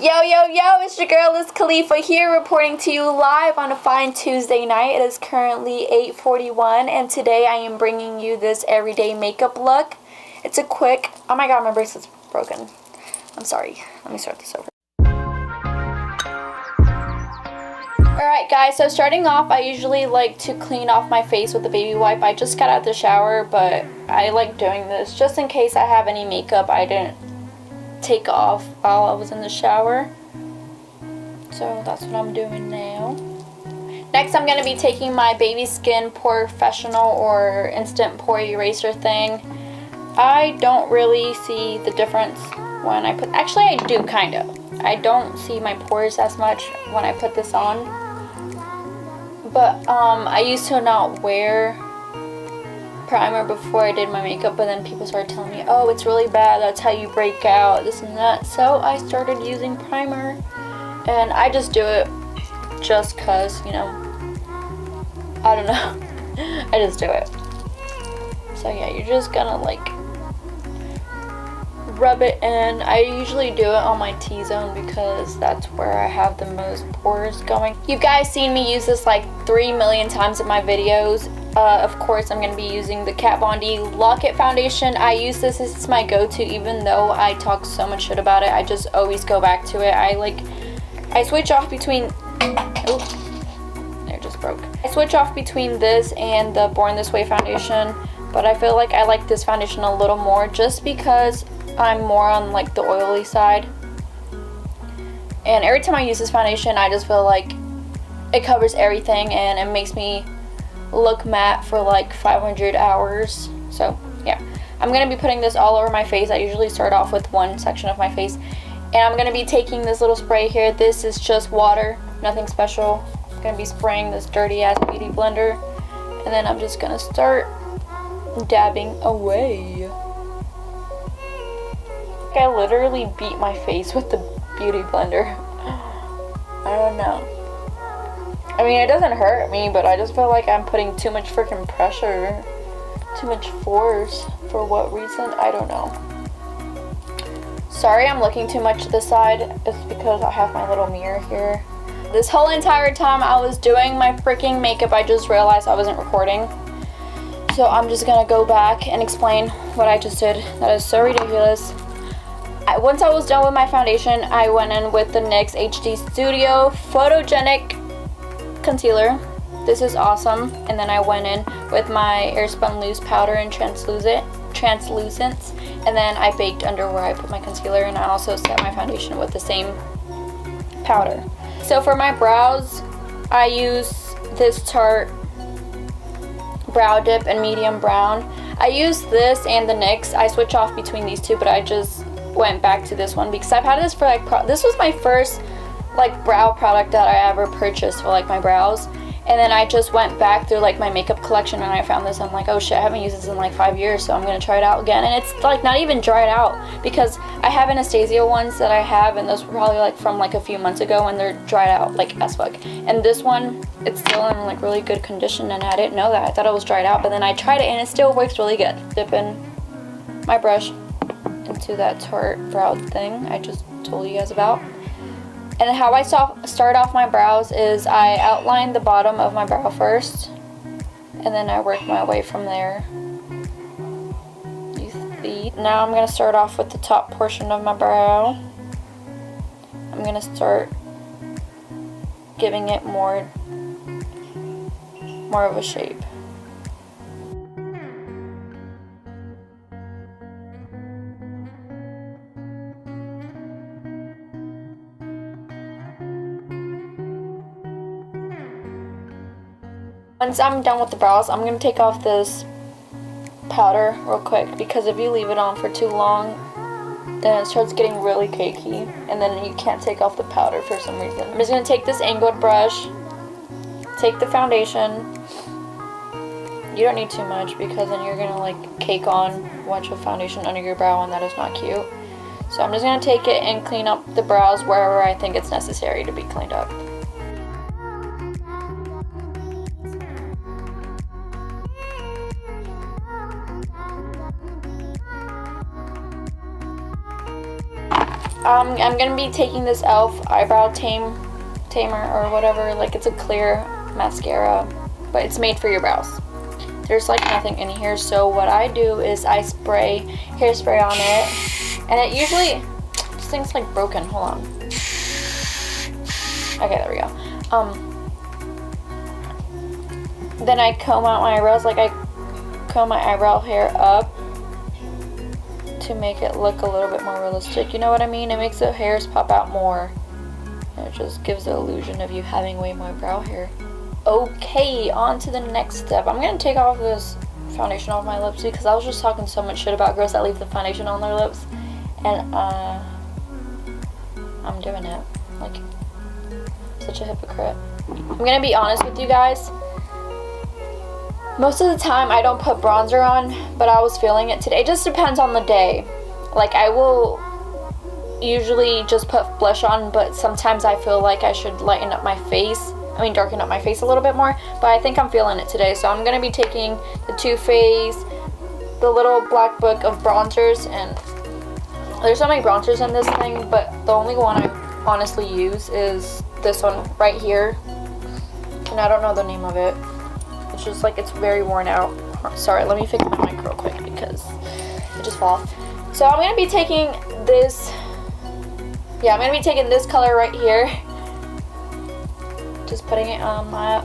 Yo, yo, yo, it's your girl Liz Khalifa here reporting to you live on a fine Tuesday night. It is currently 8:41 and today I am bringing you this everyday makeup look. It's a quick, oh my god, my bracelet's broken. I'm sorry, let me start this over. Alright guys, so starting off, I usually like to clean off my face with a baby wipe. I just got out of the shower, but I like doing this just in case I have any makeup I didn't take off while I was in the shower. So that's what I'm doing now. Next, I'm going to be taking my Baby Skin Professional or Instant Pore Eraser thing. I don't really see the difference when I put, actually I do kind of. I don't see my pores as much when I put this on. But I used to not wear primer before I did my makeup, but then people started telling me, oh, it's really bad, that's how you break out, this and that. So I started using primer, and I just do it just cause, you know, I don't know. I just do it. So yeah, you're just gonna like rub it in. I usually do it on my T-zone because that's where I have the most pores going. You guys seen me use this like 3 million times in my videos. Of course, I'm going to be using the Kat Von D Lock It Foundation. I use this as my go-to, even though I talk so much shit about it. I just always go back to it. I switch off between, oh, there, it just broke. I switch off between this and the Born This Way foundation, but I feel like I like this foundation a little more just because I'm more on like the oily side. And every time I use this foundation, I just feel like it covers everything and it makes me look matte for like 500 hours. So yeah, I'm going to be putting this all over my face. I usually start off with one section of my face, and I'm going to be taking this little spray here. This is just water, nothing special. I'm going to be spraying this dirty ass beauty blender, and then I'm just going to start dabbing away. I literally beat my face with the beauty blender. I don't know. I mean, it doesn't hurt me, but I just feel like I'm putting too much freaking pressure, too much force. For what reason? I don't know. Sorry I'm looking too much to the side. It's because I have my little mirror here. This whole entire time I was doing my freaking makeup, I just realized I wasn't recording. So I'm just gonna go back and explain what I just did. That is so ridiculous. Once I was done with my foundation, I went in with the NYX HD Studio Photogenic Concealer. This is awesome. And then I went in with my Airspun Loose Powder and Translucence. And then I baked under where I put my concealer, and I also set my foundation with the same powder. So for my brows, I use this Tarte Brow Dip in medium brown. I use this and the NYX. I switch off between these two, but I just went back to this one because I've had this for like this was my first like brow product that I ever purchased for like my brows, and then I just went back through like my makeup collection and I found this. I'm like, oh shit, I haven't used this in like 5 years, so I'm gonna try it out again. And it's like not even dried out because I have Anastasia ones that I have, and those were probably like from like a few months ago and they're dried out like as fuck. And this one, it's still in like really good condition, and I didn't know that. I thought it was dried out, but then I tried it and it still works really good. Dip in my brush into that Tarte brow thing I just told you guys about. And how I start off my brows is I outline the bottom of my brow first, and then I work my way from there. You see? Now I'm going to start off with the top portion of my brow. I'm going to start giving it more of a shape. Once I'm done with the brows, I'm going to take off this powder real quick, because if you leave it on for too long, then it starts getting really cakey, and then you can't take off the powder for some reason. I'm just going to take this angled brush, take the foundation. You don't need too much because then you're going to like cake on a bunch of foundation under your brow, and that is not cute. So I'm just going to take it and clean up the brows wherever I think it's necessary to be cleaned up. I'm gonna be taking this e.l.f. eyebrow tamer or whatever. Like, it's a clear mascara, but it's made for your brows. There's like nothing in here, so what I do is I spray hairspray on it, and it usually, this thing's like broken. Hold on. Okay, there we go. Then I comb out my eyebrows. Like, I comb my eyebrow hair up to make it look a little bit more realistic. You know what I mean? It makes the hairs pop out more. And it just gives the illusion of you having way more brow hair. Okay, on to the next step. I'm gonna take off this foundation off my lips because I was just talking so much shit about girls that leave the foundation on their lips. And I'm doing it. Like, such a hypocrite. I'm gonna be honest with you guys. Most of the time I don't put bronzer on, but I was feeling it today. It just depends on the day. Like, I will usually just put blush on, but sometimes I feel like I should lighten up my face. I mean, darken up my face a little bit more, but I think I'm feeling it today. So I'm going to be taking the Too Faced, the little black book of bronzers, and there's so many bronzers in this thing, but the only one I honestly use is this one right here, and I don't know the name of it. It's just like, it's very worn out. Sorry, let me fix my mic real quick because it just fell off. So I'm going to be taking this, I'm going to be taking this color right here. Just putting it on my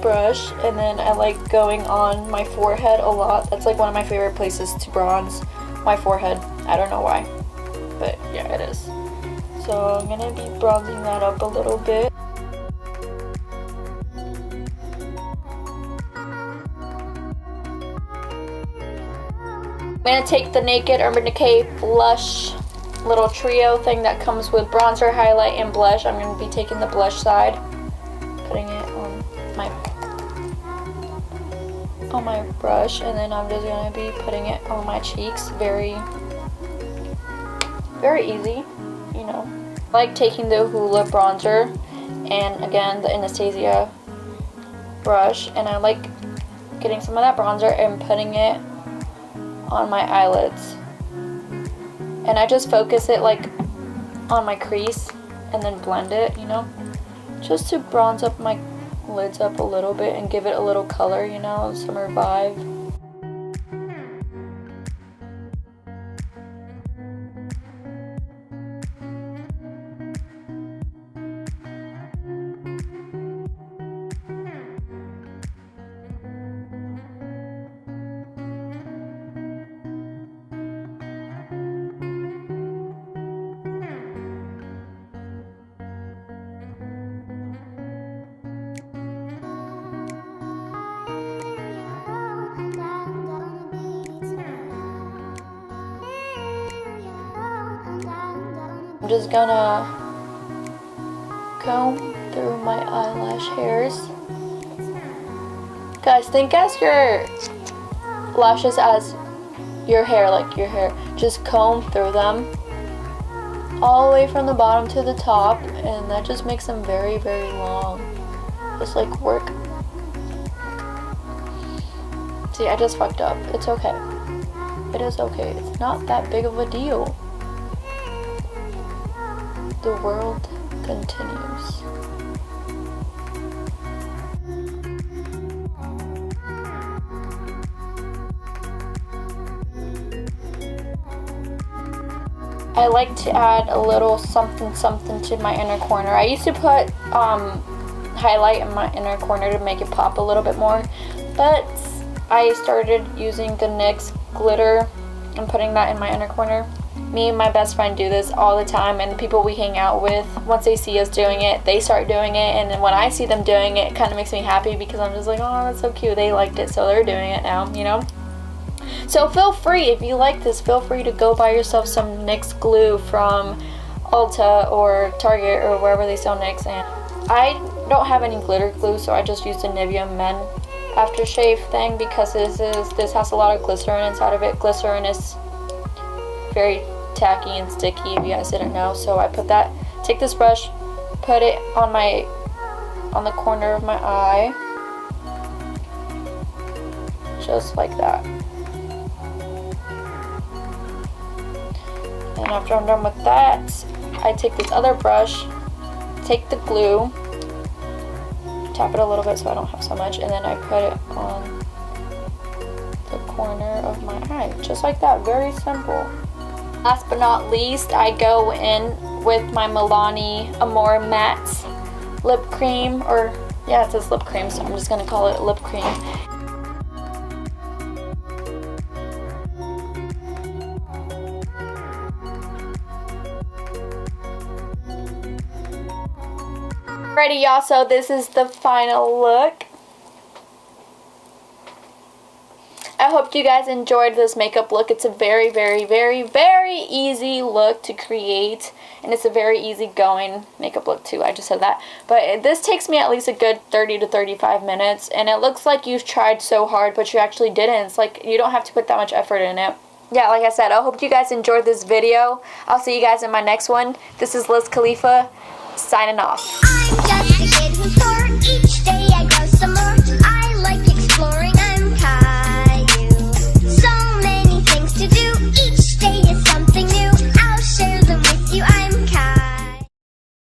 brush, and then I like going on my forehead a lot. That's like one of my favorite places to bronze my forehead. I don't know why, but yeah, it is. So I'm going to be bronzing that up a little bit. I'm going to take the Naked Urban Decay Blush little trio thing that comes with bronzer, highlight, and blush. I'm going to be taking the blush side, putting it on my brush, and then I'm just going to be putting it on my cheeks. Very, very easy, you know. I like taking the Hoola bronzer, and again, the Anastasia brush, and I like getting some of that bronzer and putting it on my eyelids, and I just focus it like on my crease and then blend it, you know, just to bronze up my lids up a little bit and give it a little color, you know, summer vibe. I'm just gonna comb through my eyelash hairs. Guys, think as your lashes as your hair, like your hair. Just comb through them all the way from the bottom to the top, and that just makes them very, very long. Just like work. See, I just fucked up. It's okay. It is okay. It's not that big of a deal. The world continues. I like to add a little something to my inner corner. I used to put highlight in my inner corner to make it pop a little bit more, but I started using the NYX glitter and putting that in my inner corner. Me and my best friend do this all the time, and the people we hang out with, once they see us doing it, they start doing it, and then when I see them doing it, it kind of makes me happy because I'm just like, oh, that's so cute, they liked it, so they're doing it now, you know? So feel free, if you like this, feel free to go buy yourself some NYX glue from Ulta or Target or wherever they sell NYX, and I don't have any glitter glue, so I just use the Nivea Men aftershave thing because this has a lot of glycerin inside of it. Glycerin is very tacky and sticky, if you guys didn't know. So I put that, take this brush, put it on the corner of my eye, just like that. And after I'm done with that, I take this other brush, take the glue, tap it a little bit so I don't have so much, and then I put it on the corner of my eye. Just like that, very simple. Last but not least, I go in with my Milani Amore Matte lip cream, or yeah, it says lip cream, so I'm just gonna call it lip cream. Alrighty, y'all, so this is the final look. I hope you guys enjoyed this makeup look. It's a very, very, very, very easy look to create, and it's a very easy going makeup look too. I just said that. But this takes me at least a good 30 to 35 minutes, and it looks like you've tried so hard, but you actually didn't. It's like you don't have to put that much effort in it. Yeah, like I said, I hope you guys enjoyed this video. I'll see you guys in my next one. This is Liz Khalifa, signing off. I'm just a kid who's